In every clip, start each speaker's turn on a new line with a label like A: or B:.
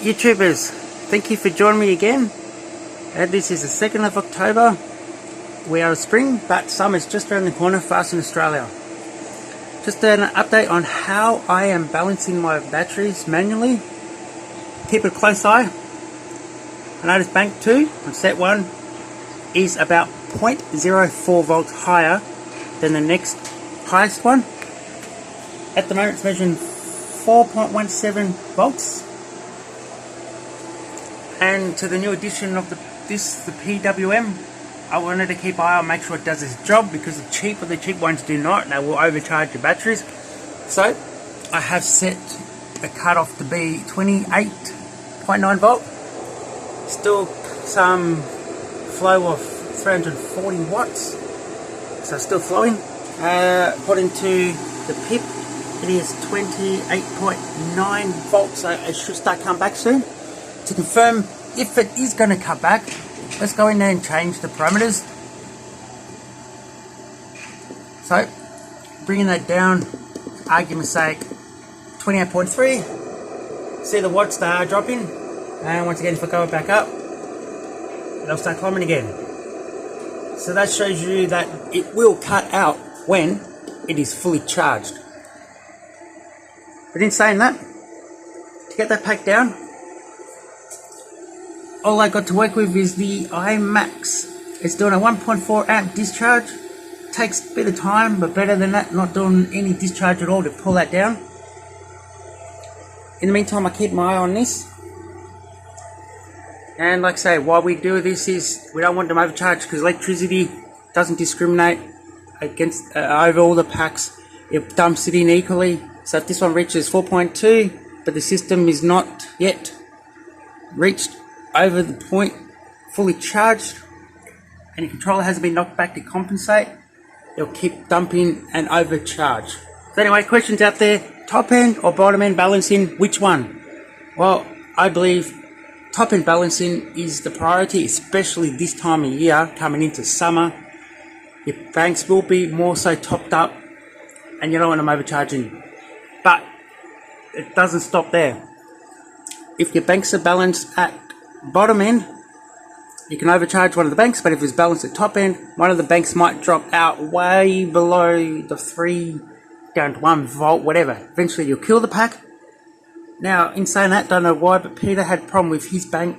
A: YouTubers, thank you for joining me again. This is the 2nd of October. We are in spring, but summer's just around the corner for us in Australia. Just an update on how I am balancing my batteries manually. Keep a close eye. I notice bank 2 on set 1 is about 0.04 volts higher than the next highest one. At the moment it's measuring 4.17 volts. And to the new edition of the PWM, I wanted to keep an eye on, make sure it does its job, because the cheap ones do not. They will overcharge your batteries. So I have set the cutoff to be 28.9 volt. Still some flow of 340 watts, so still flowing. According to the PIP, it is 28.9 volts, so it should start coming back soon. To confirm if it is going to cut back, let's go in there and change the parameters. So bringing that down, argument's sake, 28.3. See the watts, they are dropping, and once again if I go back up, they'll start climbing again. So that shows you that it will cut out when it is fully charged. But in saying that, to get that pack down, all I got to work with is the iMax. It's doing a 1.4 amp discharge. Takes a bit of time, but better than that, not doing any discharge at all to pull that down. In the meantime, I keep my eye on this. And like I say, why we do this is we don't want them overcharged, because electricity doesn't discriminate against over all the packs. It dumps it in equally. So if this one reaches 4.2, but the system is not yet reached over the point fully charged, and your controller hasn't been knocked back to compensate, it'll keep dumping and overcharge. So anyway, questions out there: top end or bottom end balancing, which one? Well, I believe top end balancing is the priority, especially this time of year coming into summer. Your banks will be more so topped up, and you don't want them overcharging. But it doesn't stop there. If your banks are balanced at bottom end, you can overcharge one of the banks, but if it's balanced at top end, one of the banks might drop out way below the 3 down to 1 volt, whatever. Eventually you'll kill the pack. Now, in saying that, don't know why, but Peter had a problem with his bank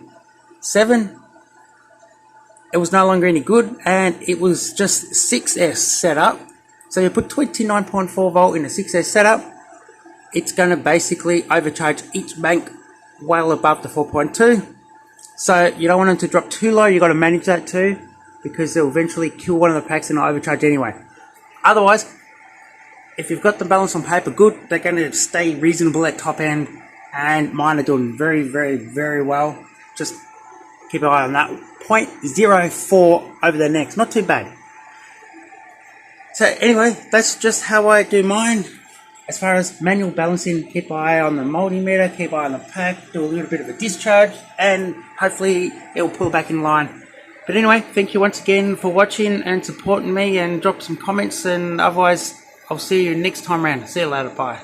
A: 7. It was no longer any good, and it was just 6S setup. So you put 29.4 volt in a 6S setup, it's going to basically overcharge each bank well above the 4.2. So you don't want them to drop too low. You've got to manage that too, because they'll eventually kill one of the packs and overcharge anyway. Otherwise, if you've got the balance on paper good, they're going to stay reasonable at top end, and mine are doing very, very, very well. Just keep an eye on that. 0.04 over the next, not too bad. So anyway, that's just how I do mine. As far as manual balancing, keep an eye on the multimeter, keep an eye on the pack, do a little bit of a discharge, and hopefully it will pull back in line. But anyway, thank you once again for watching and supporting me, and drop some comments, and otherwise I'll see you next time around. See you later, bye.